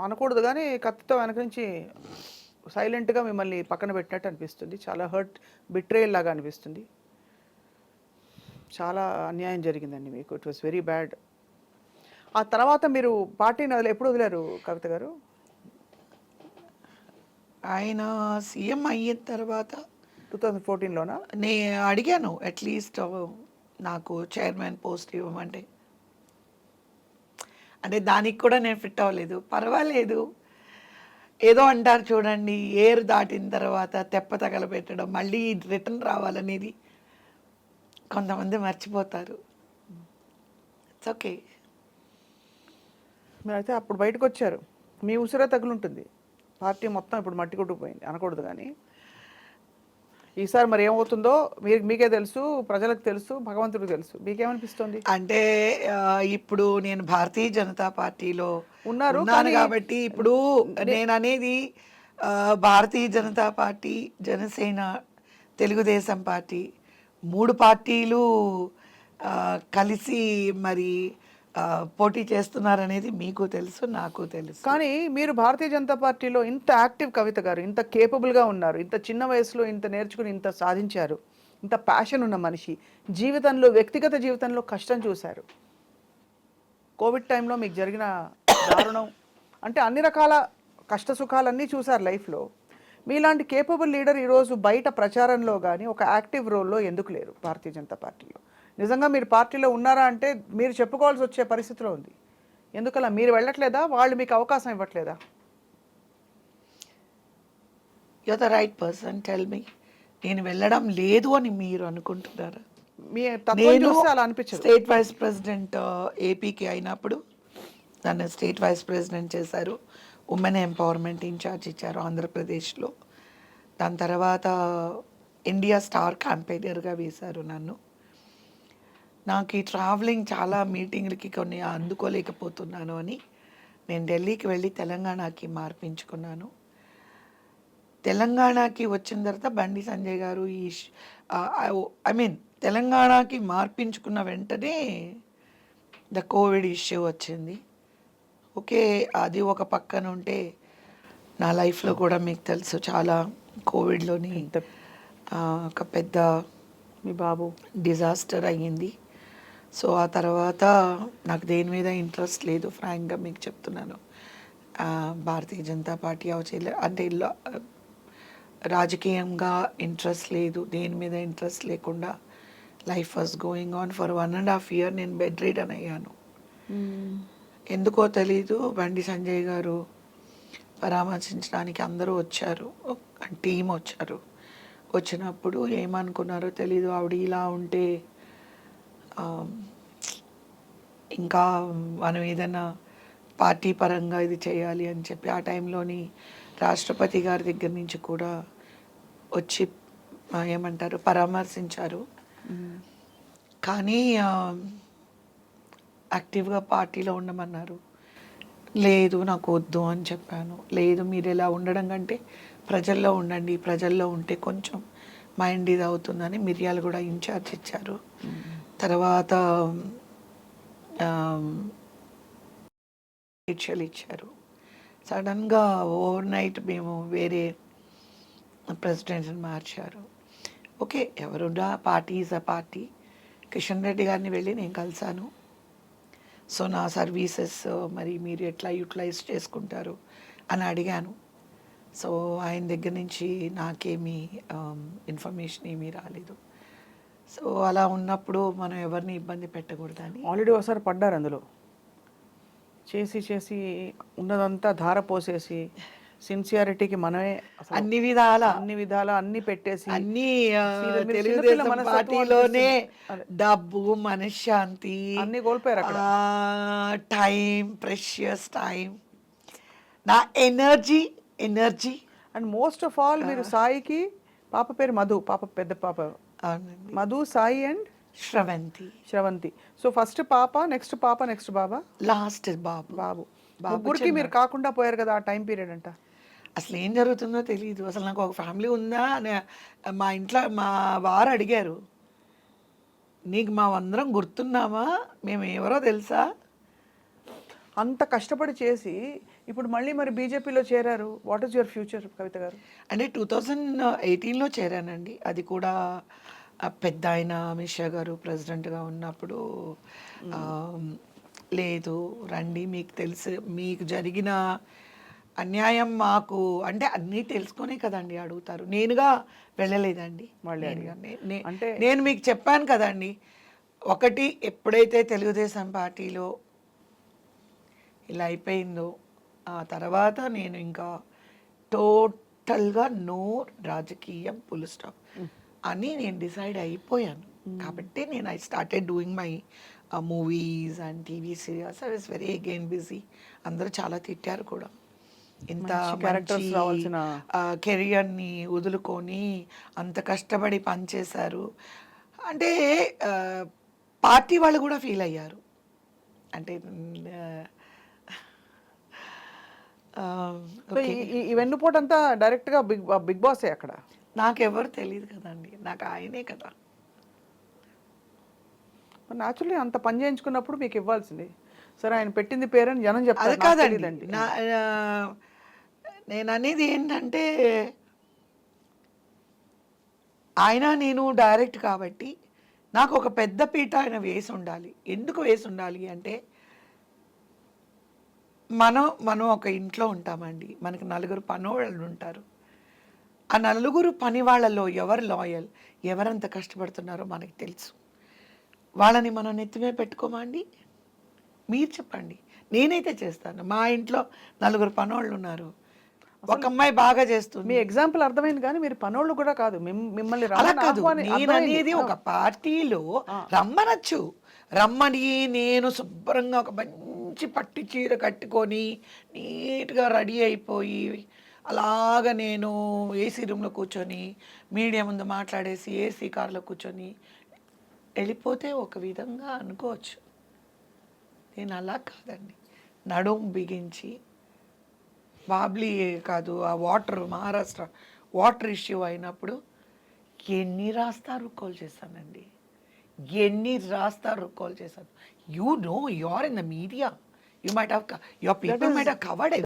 అనకూడదు గానీ కత్తితో వెనక నుంచి సైలెంట్‌గా మిమ్మల్ని పక్కన పెట్టినట్టు అనిపిస్తుంది. చాలా బిట్రేయల్ లాగా అనిపిస్తుంది. చాలా అన్యాయం జరిగిందండి మీకు. It was very bad. ఆ తర్వాత మీరు పార్టీని ఎప్పుడు వదిలారు కవిత గారు? ఆయన సీఎం అయిన తర్వాత 2014లోనా? అడిగాను అట్లీస్ట్ నాకు చైర్మన్ పోస్ట్ ఇవ్వమంటే. అంటే దానికి కూడా నేను ఫిట్ అవ్వలేదు. పర్వాలేదు, ఏదో అంటారు చూడండి, ఏరు దాటిన తర్వాత తెప్ప తగలబెట్టడం, మళ్ళీ రిటర్న్ రావాలనేది కొంతమంది మర్చిపోతారు. It's okay. మీరైతే అప్పుడు బయటకొచ్చారు. మీ ఉసిరే తగులుంటుంది. పార్టీ మొత్తం ఇప్పుడు మట్టి కొట్టుకుపోయింది అనకూడదు గానీ. ఈసారి మరి ఏమవుతుందో మీకే తెలుసు, ప్రజలకు తెలుసు, భగవంతుడికి తెలుసు. మీకేమనిపిస్తుంది? అంటే ఇప్పుడు నేను భారతీయ జనతా పార్టీలో ఉన్నారు ఉన్నాను కానీ కాబట్టి ఇప్పుడు నేను అనేది భారతీయ జనతా పార్టీ, జనసేన, తెలుగుదేశం పార్టీ 3 పార్టీలు కలిసి మరి పోటీ చేస్తున్నారనేది మీకు తెలుసు, నాకు తెలుసు. కానీ మీరు భారతీయ జనతా పార్టీలో ఇంత యాక్టివ్ కవిత గారు, ఇంత కేపబుల్‌గా ఉన్నారు. ఇంత చిన్న వయసులో ఇంత నేర్చుకుని ఇంత సాధించారు. ఇంత ప్యాషన్ ఉన్న మనిషి. జీవితంలో వ్యక్తిగత జీవితంలో కష్టం చూశారు. కోవిడ్ టైంలో మీకు జరిగిన దారుణం అంటే అన్ని రకాల కష్ట సుఖాలన్నీ చూశారు లైఫ్‌లో. మీలాంటి కేపబుల్ లీడర్ ఈరోజు బయట ప్రచారంలో గానీ, ఒక యాక్టివ్ రోల్‌లో ఎందుకు లేరు భారతీయ జనతా పార్టీలో? నిజంగా మీరు పార్టీలో ఉన్నారా అంటే మీరు చెప్పుకోవాల్సి వచ్చే పరిస్థితిలో ఉంది. ఎందుకలా? మీరు వెళ్ళట్లేదా? వాళ్ళు మీకు అవకాశం ఇవ్వట్లేదా? You are the right person, tell me. నేను వెళ్ళడం లేదు అని మీరు అనుకుంటున్నారా? మీ తత్వం నేను చూస్తే అలా అనిపించదు. స్టేట్ వైస్ ప్రెసిడెంట్ ఏపీకి అయినప్పుడు నన్ను స్టేట్ వైస్ ప్రెసిడెంట్ చేశారు. ఉమెన్ ఎంపవర్మెంట్ ఇన్ఛార్జ్ ఇచ్చారు ఆంధ్రప్రదేశ్లో. దాని తర్వాత ఇండియా స్టార్ క్యాంపెయినర్గా వేశారు నన్ను. నాకు ఈ ట్రావెలింగ్ చాలా మీటింగ్లకి కొన్ని అందుకోలేకపోతున్నాను అని నేను ఢిల్లీకి వెళ్ళి తెలంగాణకి మార్పించుకున్నాను. తెలంగాణకి వచ్చిన తర్వాత బండి సంజయ్ గారు ఐ మీన్ తెలంగాణకి మార్పించుకున్న వెంటనే ద కోవిడ్ ఇష్యూ వచ్చింది. ఓకే, అది ఒక పక్కన ఉంటే నా లైఫ్లో కూడా మీకు తెలుసు చాలా కోవిడ్లోని ఒక పెద్ద మీ బాబు డిజాస్టర్ అయ్యింది. సో ఆ తర్వాత నాకు దేని మీద ఇంట్రెస్ట్ లేదు, ఫ్రాంక్గా మీకు చెప్తున్నాను. భారతీయ జనతా పార్టీ అంటే రాజకీయంగా ఇంట్రెస్ట్ లేదు, దేని మీద ఇంట్రెస్ట్ లేకుండా life was going on. For 1.5 year నేను బెడ్ రిడన్ అయ్యాను. ఎందుకో తెలీదు, బండి సంజయ్ గారు పరామర్శించడానికి అందరూ వచ్చారు, టీం వచ్చారు. వచ్చినప్పుడు ఏమనుకున్నారో తెలీదు, ఆవిడ ఇలా ఉంటే ఇంకా మనం ఏదైనా పార్టీ పరంగా ఇది చేయాలి అని చెప్పి ఆ టైంలోని రాష్ట్రపతి గారి దగ్గర నుంచి కూడా వచ్చి ఏమంటారు పరామర్శించారు. కానీ యాక్టివ్గా పార్టీలో ఉండమన్నారు. లేదు నాకు వద్దు అని చెప్పాను. లేదు, మీరు ఇలా ఉండడం కంటే ప్రజల్లో ఉండండి, ప్రజల్లో ఉంటే కొంచెం మైండ్ ఇది అవుతుందని మిర్యాలు కూడా ఇన్ఛార్జ్ ఇచ్చారు. తర్వాత ఇచ్చారు. సడన్గా ఓవర్ నైట్ మేము వేరే ప్రెసిడెంట్ని మార్చారు. ఓకే, ఎవరున్నా party is a party. Kishan Reddy గారిని వెళ్ళి నేను కలిశాను. సో నా సర్వీసెస్ మరి మీరు ఎట్లా యూటిలైజ్ చేసుకుంటారు అని అడిగాను. సో ఆయన దగ్గర నుంచి నాకేమీ ఇన్ఫర్మేషన్ ఏమీ రాలేదు. సో అలా ఉన్నప్పుడు మనం ఎవరిని ఇబ్బంది పెట్టకూడదని. ఆల్రెడీ ఒకసారి పడ్డారు అందులో. చేసి ఉన్నదంతా ధార పోసేసి సిన్సియారిటీకి మనమే అన్ని విధాల అన్ని పెట్టేసి అన్ని మీరు తెలుగుదేశం చిన్నపిల్ల మనస్తత్వం పార్టీలోనే అదే. డబ్బు, మనశ్శాంతి, అన్ని కోల్పోయారు అక్కడ. టైం, ప్రెషియస్ టైం, నా energy and most of all మీరు సాయికి పాప పేరు మధు, పెద్ద పాప అవునండి, Madhu, Sai and Sravanthi. So first పాప, నెక్స్ట్ బాబా, లాస్ట్ బాబు. ముగ్గురికి మీరు కాకుండా పోయారు కదా ఆ టైం పీరియడ్ అంట. అసలు ఏం జరుగుతుందో తెలియదు. అసలు నాకు ఒక ఫ్యామిలీ ఉందా అని మా ఇంట్లో మా వారు అడిగారు, నీకు మా అందరం గుర్తున్నామా, మేము ఎవరో తెలుసా? అంత కష్టపడి చేసి ఇప్పుడు మళ్ళీ మరి బీజేపీలో చేరారు. వాట్ ఈస్ యువర్ ఫ్యూచర్ కవిత గారు? అంటే 2018లో చేరానండి. అది కూడా పెద్ద ఆయన అమిత్ షా గారు ప్రెసిడెంట్గా ఉన్నప్పుడు లేదు రండి మీకు తెలుసు మీకు జరిగిన అన్యాయం మాకు అంటే అన్నీ తెలుసుకొనే కదండి అడుగుతారు. నేనుగా వెళ్ళలేదండి. అంటే నేను మీకు చెప్పాను కదండి, ఒకటి ఎప్పుడైతే తెలుగుదేశం పార్టీలో ఇలా అయిపోయిందో ఆ తర్వాత నేను ఇంకా టోటల్గా నో రాజకీయం ఫుల్ స్టాప్ అని నేను డిసైడ్ అయిపోయాను. కాబట్టి నేను I started doing my movies and TV serials. I was very again busy. అందరూ చాలా తిట్టారు కూడా, ఇంత క్యారెక్టర్స్ రావాల్సిన కెరియర్ని వదులుకొని అంత కష్టపడి పనిచేశారు అంటే పార్టీ వాళ్ళు కూడా ఫీల్ అయ్యారు. అంటే ఈ వెన్నుపోటు అంతా డైరెక్ట్ గా బిగ్ బాసే అక్కడ. నాకెవరు తెలియదు కదండి, నాకు ఆయనే కదా. న్యాచురల్లీ అంత పని చేయించుకున్నప్పుడు మీకు ఇవ్వాల్సింది. సరే ఆయన పెట్టింది పేరని జనం అది చెప్తారు. నాకు కాదండి, తెలీదండి. నేను అనేది ఏంటంటే ఆయన నేను డైరెక్ట్ కాబట్టి నాకు ఒక పెద్ద పీట ఆయన వేసి ఉండాలి. ఎందుకు వేసి ఉండాలి అంటే మనం ఒక ఇంట్లో ఉంటామండి, మనకి నలుగురు పనివాళ్ళు ఉంటారు. ఆ నలుగురు పని వాళ్ళలో ఎవరు లాయల్, ఎవరంత కష్టపడుతున్నారో మనకి తెలుసు. వాళ్ళని మనం నెత్తిమే పెట్టుకోమా అండి? మీరు చెప్పండి. నేనైతే చేస్తాను. మా ఇంట్లో నలుగురు పనోళ్ళు ఉన్నారు, ఒక అమ్మాయి బాగా చేస్తుంది. మీ ఎగ్జాంపుల్ అర్థమైంది, కానీ మీరు పనోళ్ళు కూడా కాదు. మిమ్మల్ని అలా రమ్మని కాదు, ఆహ్వాని- నేను అర్థమైంది. అనేది ఒక పార్టీలో రమ్మనొచ్చు. రమ్మని నేను శుభ్రంగా ఒక మంచి పట్టు చీర కట్టుకొని నీట్గా రెడీ అయిపోయి అలాగ నేను ఏసీ రూమ్లో కూర్చొని మీడియా ముందు మాట్లాడేసి ఏసీ కార్లో కూర్చొని వెళ్ళిపోతే ఒక విధంగా అనుకోవచ్చు. నేను అలా కాదండి. నడుం బిగించి బాబ్లీ కాదు, ఆ వాటర్ మహారాష్ట్ర వాటర్ ఇష్యూ అయినప్పుడు ఎన్ని రాస్తా రుక్కోలు చేశానండి, ఎన్ని రాస్తా రుక్కోలు చేశాను. You know, you are in the media, you might have your people might have covered